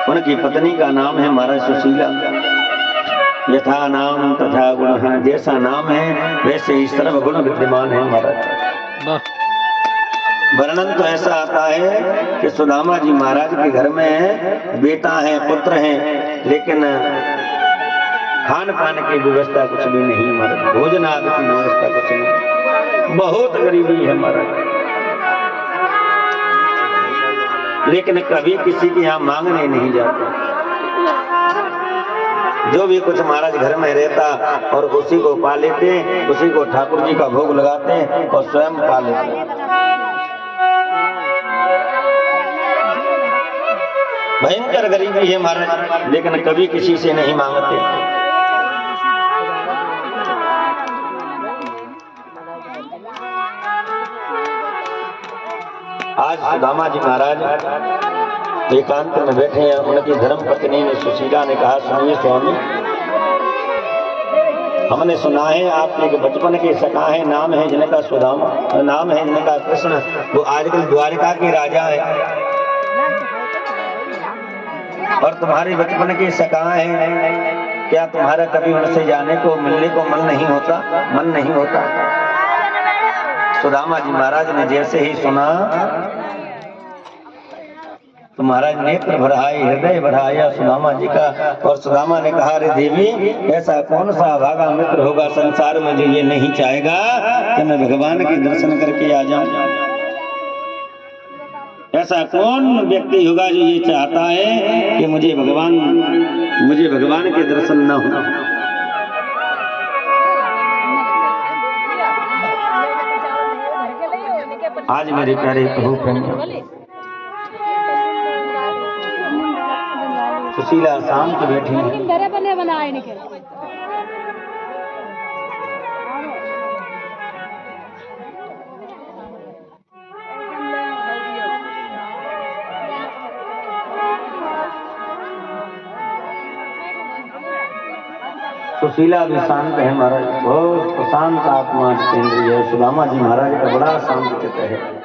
उनकी पत्नी का नाम है महाराज सुशीला। यथा नाम तथा गुण, जैसा नाम है वैसे ही सर्व गुण विद्यमान है महाराज। वर्णन तो ऐसा आता है कि सुदामा जी महाराज के घर में बेटा है, पुत्र है, लेकिन खान पान की व्यवस्था कुछ भी नहीं महाराज, भोजन आदि की व्यवस्था कुछ नहीं, बहुत गरीबी है महाराज। लेकिन कभी किसी के यहाँ मांगने नहीं जाते, जो भी कुछ महाराज घर में रहता और उसी को पा लेते, उसी को ठाकुर जी का भोग लगाते और स्वयं पा लेते। भयंकर गरीबी है महाराज, लेकिन कभी किसी से नहीं मांगते। आज सुदामा जी महाराज एकांत में बैठे हैं। उनकी धर्म पत्नी ने सुशीला ने कहा, सुनिए स्वामी, हमने सुना है आप एक बचपन के सखा है, नाम है जिनका सुदामा, नाम है जिनका कृष्ण, वो आजकल द्वारिका के राजा है, और तुम्हारे बचपन के सखा है, क्या तुम्हारा कभी उनसे जाने को मिलने को मन नहीं होता? मन नहीं होता। सुदामा जी महाराज ने जैसे ही सुना तो महाराज नेत्र बढ़ाए, हृदय बढ़ाया सुदामा जी का, और सुदामा ने कहा, अरे देवी, ऐसा कौन सा भागा मित्र होगा संसार में जो ये नहीं चाहेगा कि मैं भगवान के दर्शन करके आ जाऊं? ऐसा कौन व्यक्ति होगा जो ये चाहता है कि मुझे भगवान के दर्शन न हो? आज मेरे प्यारे प्रभु सुशीला शांत बैठी है। सुशीला भी शांत है महाराज, बहुत प्रशांत आत्मा केंद्रीय है। सुदामा जी महाराज का बड़ा शांत चित्त है।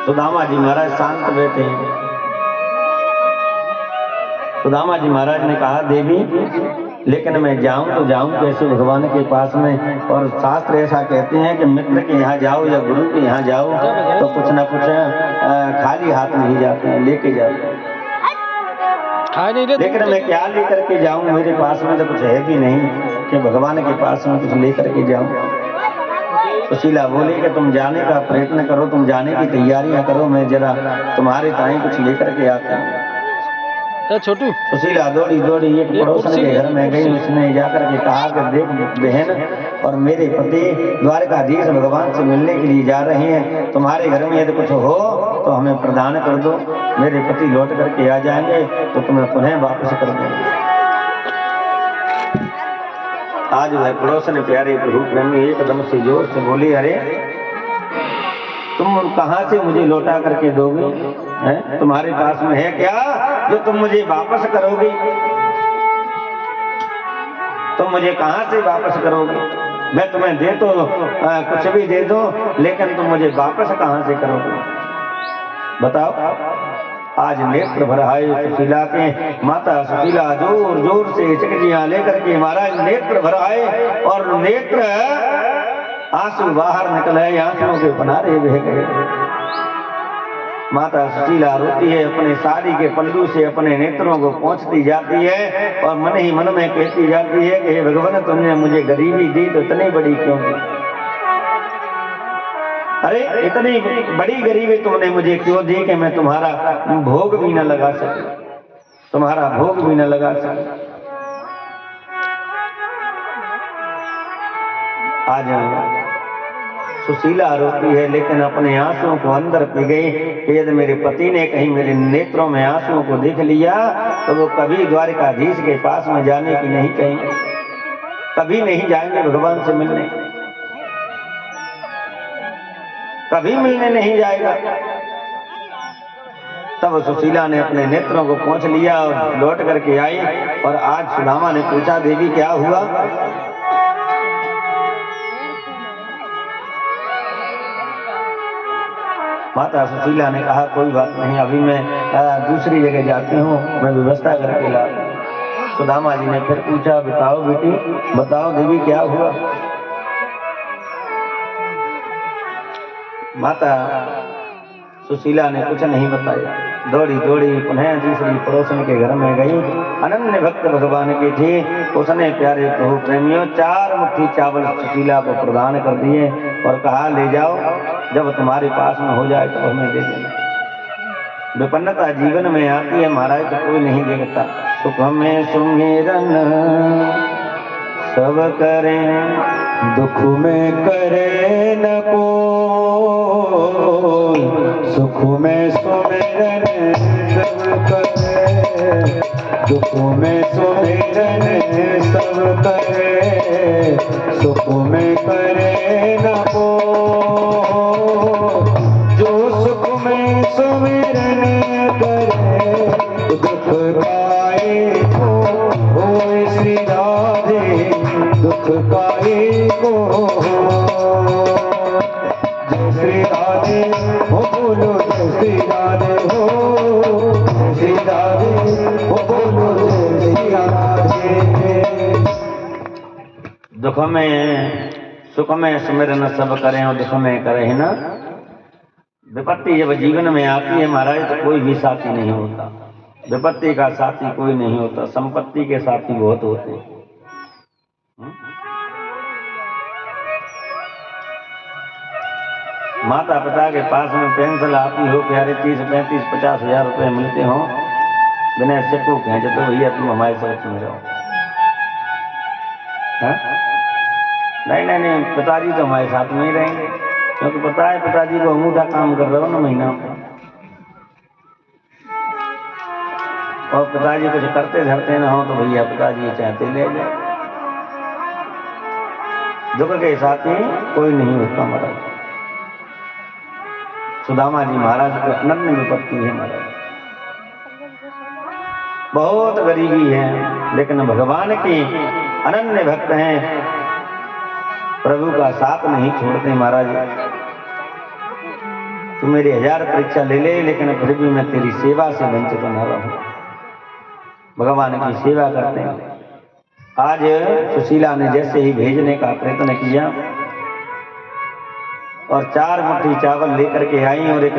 सुदामा जी महाराज शांत बैठे हैं। सुदामा जी महाराज ने कहा, देवी, लेकिन मैं जाऊं तो जाऊं कैसे भगवान के पास में? और शास्त्र ऐसा कहते हैं कि मित्र के यहाँ जाओ या गुरु के यहाँ जाओ तो कुछ न कुछ खाली हाथ नहीं जाते, लेके जाते। लेकिन मैं क्या लेकर के जाऊं? मेरे पास में तो कुछ है भी नहीं कि भगवान के पास में कुछ लेकर के जाऊं। सुशीला बोली कि तुम जाने का प्रयत्न करो, तुम जाने की तैयारियां करो, मैं जरा तुम्हारे ताई कुछ लेकर के आता हूँ। छोटू सुशीला दौड़ी दौड़ी एक पड़ोसन के घर में गई। उसने जाकर के कहा कि देख बहन, और मेरे पति द्वारकाधीश भगवान से मिलने के लिए जा रहे हैं, तुम्हारे घर में यदि कुछ हो तो हमें प्रदान कर दो, मेरे पति लौट करके आ जाएंगे तो तुम्हें पुनः वापस कर देंगे। आज वह पड़ोसन प्यारे प्रभु प्रेमी एकदम से जोर से बोली, अरे तुम कहां से मुझे लौटा करके दोगे? तुम्हारे पास में है क्या जो तुम मुझे वापस करोगे? तुम मुझे कहां से वापस करोगे? मैं तुम्हें दे तो कुछ भी दे दो, लेकिन तुम मुझे वापस कहां से करोगे? बताओ। आज नेत्र भर आए सुशीला के। माता सुशीला जोर जोर से चिकचियां लेकर के महाराज नेत्र भर आए, और नेत्र आंसू बाहर निकल आए, आंसुओं के किनारे बह गए। माता सुशीला रोती है, अपने साड़ी के पल्लू से अपने नेत्रों को पोंछती जाती है, और मन ही मन में कहती जाती है कि हे भगवान, तुमने मुझे गरीबी दी तो इतनी बड़ी क्यों दी? अरे इतनी बड़ी गरीबी तुमने मुझे क्यों दी कि मैं तुम्हारा भोग भी न लगा सकूं, तुम्हारा भोग भी न लगा सकूं। आज सुशीला रोती है, लेकिन अपने आंसुओं को अंदर पी गई कि यदि मेरे पति ने कहीं मेरे नेत्रों में आंसुओं को देख लिया तो वो कभी द्वारकाधीश के पास में जाने की नहीं कहेंगे, कभी नहीं जाएंगे भगवान से मिलने, कभी मिलने नहीं जाएगा। तब सुशीला ने अपने नेत्रों को पोंछ लिया और लौट करके आई। और आज सुदामा ने पूछा, देवी क्या हुआ? माता सुशीला ने कहा कोई बात नहीं, अभी मैं दूसरी जगह जाती हूँ, मैं व्यवस्था करके ला। सुदामा जी ने फिर पूछा, बताओ बेटी, बताओ देवी क्या हुआ। माता सुशीला ने कुछ नहीं बताया। दौड़ी दौड़ी पुनः दूसरी पड़ोसन के घर में गई। अनन्य भक्त भगवान की थी। उसने प्यारे प्रभु प्रेमियों 4 मुट्ठी चावल सुशीला को प्रदान कर दिए और कहा ले जाओ, जब तुम्हारे पास में हो जाए तो हमें दे देना। विपन्नता जीवन में आती है महाराज तो कोई नहीं देखता। सुख में सुमिरन सब करें, दुख में करे न कोई, सुख में सुमिरन सब करे, दुख में सुमिरन सब करे, सुख में करे न कोई। जो सुख में सुमिरन करे, दुख काए को होए श्री राधे, दुख काए को जय श्री राधे हो, बोलो जय श्री राधे हो, जय श्री राधे हो, बोलो जय श्री राधे। दुख में सुख में सुमिरन सब करें और दुख में करे ना। विपत्ति जब जीवन में आती है महाराज तो कोई भी साथी नहीं होता। विपत्ति का साथी कोई नहीं होता, संपत्ति के साथी बहुत होते हैं। माता पिता के पास में पेंशन आती हो प्यारे 30, 35, 50 हजार रुपए मिलते हो, बिना चक्कू खींचे तो भैया तुम हमारे साथ में रहो। नहीं नहीं नहीं, पिताजी तो हमारे साथ में ही रहेंगे, क्योंकि पता है पिताजी को अंगूठा काम कर रहे हो ना महीना में, और पिताजी कुछ करते धरते ना हो तो भैया पिताजी चाहते ले जाए। दुख के साथी कोई नहीं होता महाराज। सुदामा जी महाराज को अनन्य विपत्ति है महाराज, बहुत गरीबी है, लेकिन भगवान के अनन्य भक्त हैं, प्रभु का साथ नहीं छोड़ते महाराज। तू मेरी 1000 परीक्षा ले ले, लेकिन फिर भी मैं तेरी सेवा से वंचित न रहूं। भगवान की सेवा करते हैं। आज सुशीला ने जैसे ही भेजने का प्रयत्न किया और 4 मुट्ठी चावल लेकर के आई और एक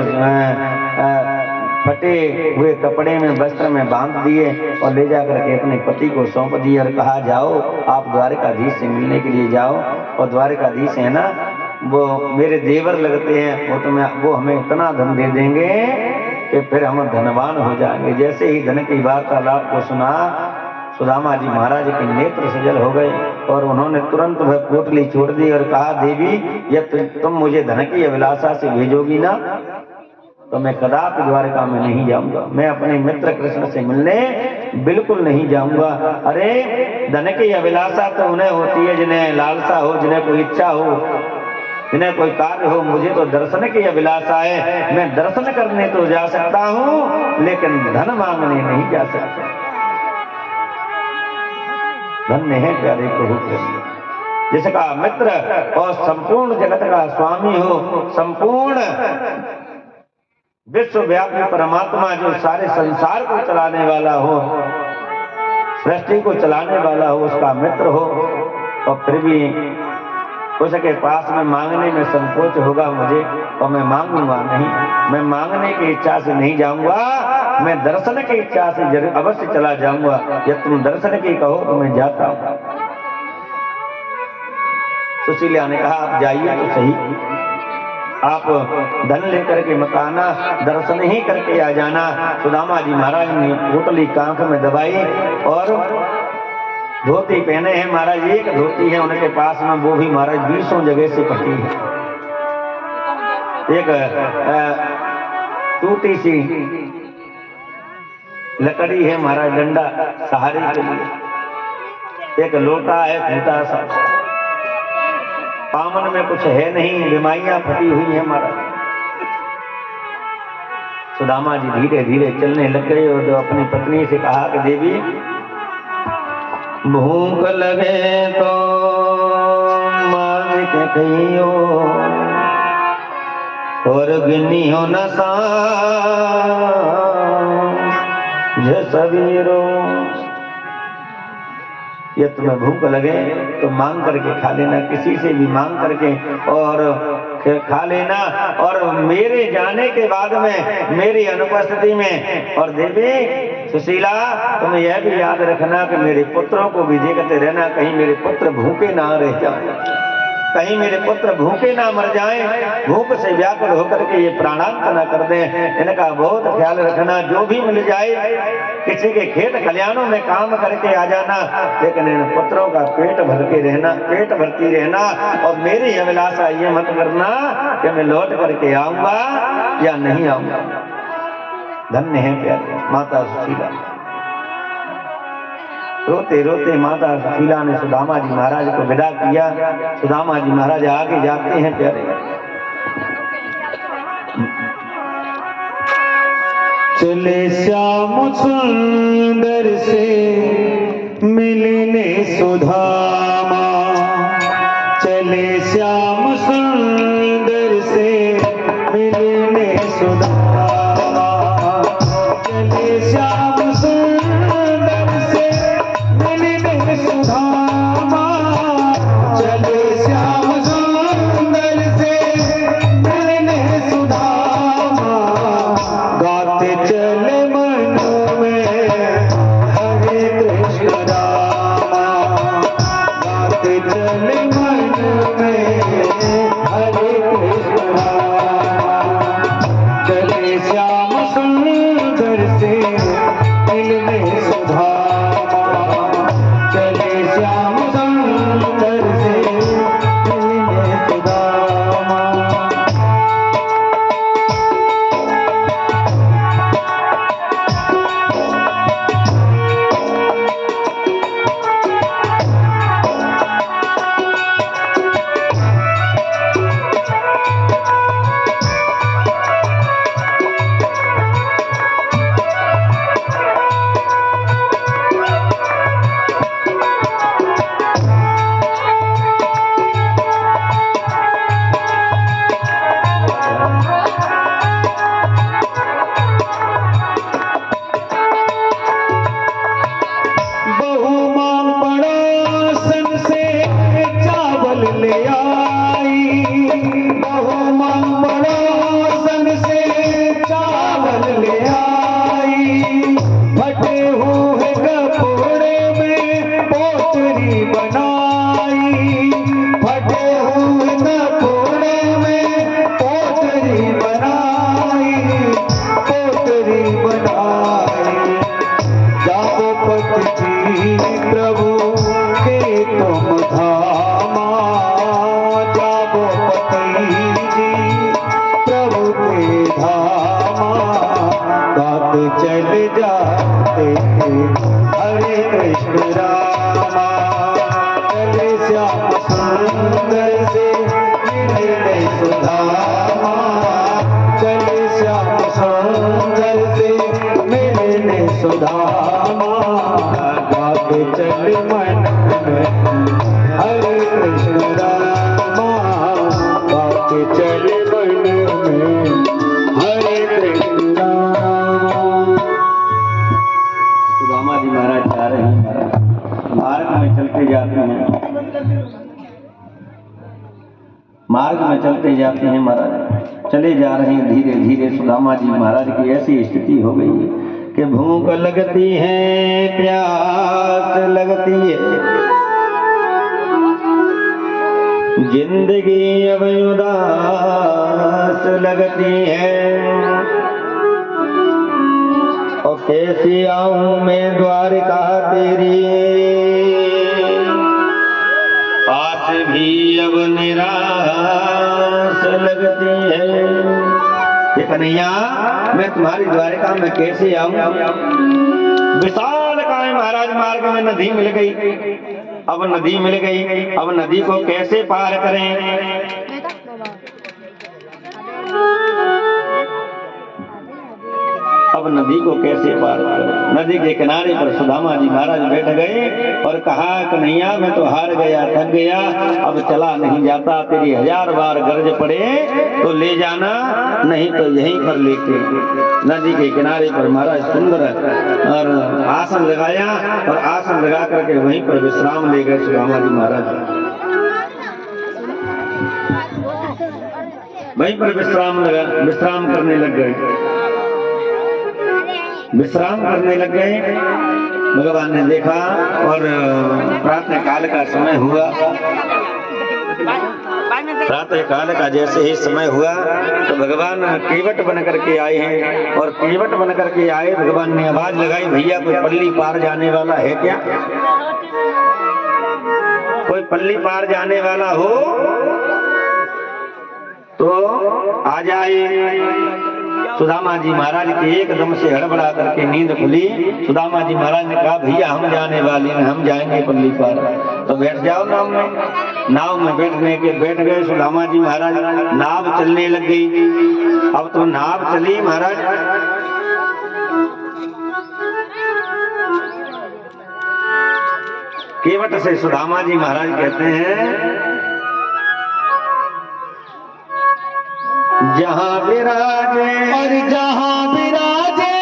फटे हुए कपड़े में वस्त्र में बांध दिए और ले जाकर के अपने पति को सौंप दिए और कहा जाओ आप द्वारकाधीश से मिलने के लिए जाओ, और द्वारकाधीश है ना वो मेरे देवर लगते हैं, वो हमें इतना धन दे देंगे कि फिर हम धनवान हो जाएंगे। जैसे ही धन की वार्तालाप को सुना सुदामा जी महाराज के नेत्र सजल हो गए और उन्होंने तुरंत वह पोटली छोड़ दी और कहा देवी यह तुम मुझे धन की अभिलाषा से भेजोगी ना तो मैं कदापि द्वारका में नहीं जाऊंगा, मैं अपने मित्र कृष्ण से मिलने बिल्कुल नहीं जाऊंगा। अरे धन की अभिलाषा तो उन्हें होती है जिन्हें लालसा हो, जिन्हें कोई इच्छा हो, जिन्हें कोई कार्य हो। मुझे तो दर्शन की अभिलाषा है, मैं दर्शन करने तो जा सकता हूं लेकिन धन मांगने नहीं जा सकता। धन्य है प्यारे प्रभु कृष्ण, जिसका मित्र और संपूर्ण जगत का स्वामी हो, संपूर्ण विश्वव्यापी परमात्मा जो सारे संसार को चलाने वाला हो, सृष्टि को चलाने वाला हो, उसका मित्र हो, और फिर भी उसके पास में मांगने में संकोच होगा मुझे, और मैं मांगूंगा नहीं। मैं मांगने की इच्छा से नहीं जाऊंगा, मैं दर्शन की इच्छा से जरूर अवश्य चला जाऊंगा। जब तुम दर्शन की कहो तो मैं जाता हूं। सुशीला ने कहा आप जाइए तो सही, आप धन लेकर के मत आना, दर्शन ही करके आ जाना। सुदामा जी महाराज ने पोटली कांख में दबाई और धोती पहने हैं महाराज। एक धोती है उनके पास में, वो भी महाराज 20 जगह से फटी है। एक टूटी सी लकड़ी है महाराज डंडा सहारे के लिए, एक लोटा है फूटा सा, पामन में कुछ है नहीं, बिमाइयां फटी हुई है महाराज। सुदामा जी धीरे धीरे चलने लग गए और अपनी पत्नी से कहा कि देवी भूख लगे तो मांग के कहियो, और गिनियो न सांझ सवेरो। ये तुम्हें भूख लगे तो मांग करके खा लेना, किसी से भी मांग करके और खा लेना। और मेरे जाने के बाद में, मेरी अनुपस्थिति में, और देवी सुशीला तुम यह भी याद रखना कि मेरे पुत्रों को भी देखते रहना, कहीं मेरे पुत्र भूखे ना रह जाएं, कहीं मेरे पुत्र भूखे ना मर जाएं, भूख से व्याकुल होकर के ये प्राणांत ना कर दें। इनका बहुत ख्याल रखना। जो भी मिल जाए किसी के खेत खलियानों में काम करके आ जाना, लेकिन इन पुत्रों का पेट भर के रहना, पेट भरती रहना। और मेरी अभिलाषा ये मत करना कि मैं लौट करके आऊंगा या नहीं आऊंगा। धन्य है प्यारे माता सुशीला। रोते रोते माता सुशीला ने सुदामा जी महाराज को विदा किया। सुदामा जी महाराज आगे जाते हैं प्यारे। चले श्याम सुंदर से मिलने सुदामा, चले श्याम सुंदर से मिलने सुदामा, चले श्याम सुंदर से मिलने सुदामा, चले श्याम सुंदर से मिलने सुदामा, गाते चले मन में हरे कृष्ण रामा, गाते चले मन में हरे कृष्ण रामा, चले श्याम सुंदर से मिलने सुदामा, चले श्याम सुंदर से मिलने सुदामा। बहु मांग पड़ोसन से चावल ले आई, बहु मांग पड़ोसन से चावल ले आई, फटे हुए कपड़े में पोटरी बनाई, फटे हुए कपड़े में पोटरी बनाई, पोटरी बनाई। जाओ पति प्रभु के तुम धामा, जाओ पति जी प्रभु के धामा, गाते चले जाते हरे कृष्ण रामा, चले श्याम सुंदर से मिलने सुदामा, चले श्याम सुंदर से मिलने सुदामा, गाते चले मन में हरे कृष्ण रामा, गाते चले मन में हरे कृष्ण रामा। सुदामा जी महाराज जा रहे हैं, मार्ग में चलते जाते हैं, मार्ग में चलते जाते हैं महाराज, चले जा रहे हैं धीरे धीरे। सुदामा जी महाराज की ऐसी स्थिति हो गई है कि भूख लगती है, प्यास लगती है, जिंदगी अब उदास लगती है। और कैसे आऊं मैं द्वारिका तेरी, आस भी अब निराश लगती है। ये कन्हैया मैं तुम्हारी द्वारिका में कैसे आऊं? विशाल काय महाराज मार्ग में नदी मिल गई, अब नदी मिल गई, अब नदी को कैसे पार करें? अब अब नदी को कैसे पार करूं। नदी के किनारे पर सुदामा जी महाराज बैठ गए और कहा, कन्हैया मैं तो हार गया, थक गया, अब चला नहीं जाता, तेरी 1000 बार गरज पड़े तो ले जाना, नहीं तो यहीं पर लेके। नदी के किनारे पर महाराज सुंदर और आसन लगाया और आसन लगा करके वहीं पर विश्राम ले गए सुदामा जी महाराज। वहीं पर विश्राम करने लग गए। विश्राम करने लग गए। भगवान ने देखा और प्रातः काल का समय हुआ। प्रातः काल का जैसे ही समय हुआ तो भगवान केवट बन करके आए हैं और केवट बन करके आए। भगवान ने आवाज लगाई, भैया कोई पल्ली पार जाने वाला है क्या? कोई पल्ली पार जाने वाला हो तो आ जाए। सुदामा जी महाराज के एकदम से हड़बड़ा करके नींद खुली। सुदामा जी महाराज ने कहा, भैया हम जाने वाले हैं, हम जाएंगे पल्ली पार, तो बैठ जाओ नाव में। नाव में बैठ गए सुदामा जी महाराज। नाव चलने लग गई। अब तो नाव चली महाराज। केवट से सुदामा जी महाराज कहते हैं, जहां विराजे और जहां विराजे,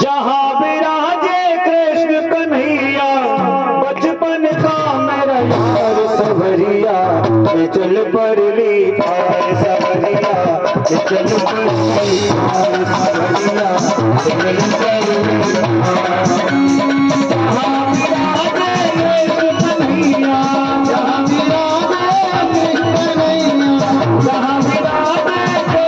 जहां विराजे कृष्ण कन्हैया, बचपन का मेरा यार सवरिया, चल पर ली पार सवरिया, चल पर ली पार सवरिया, चल पर ली पार।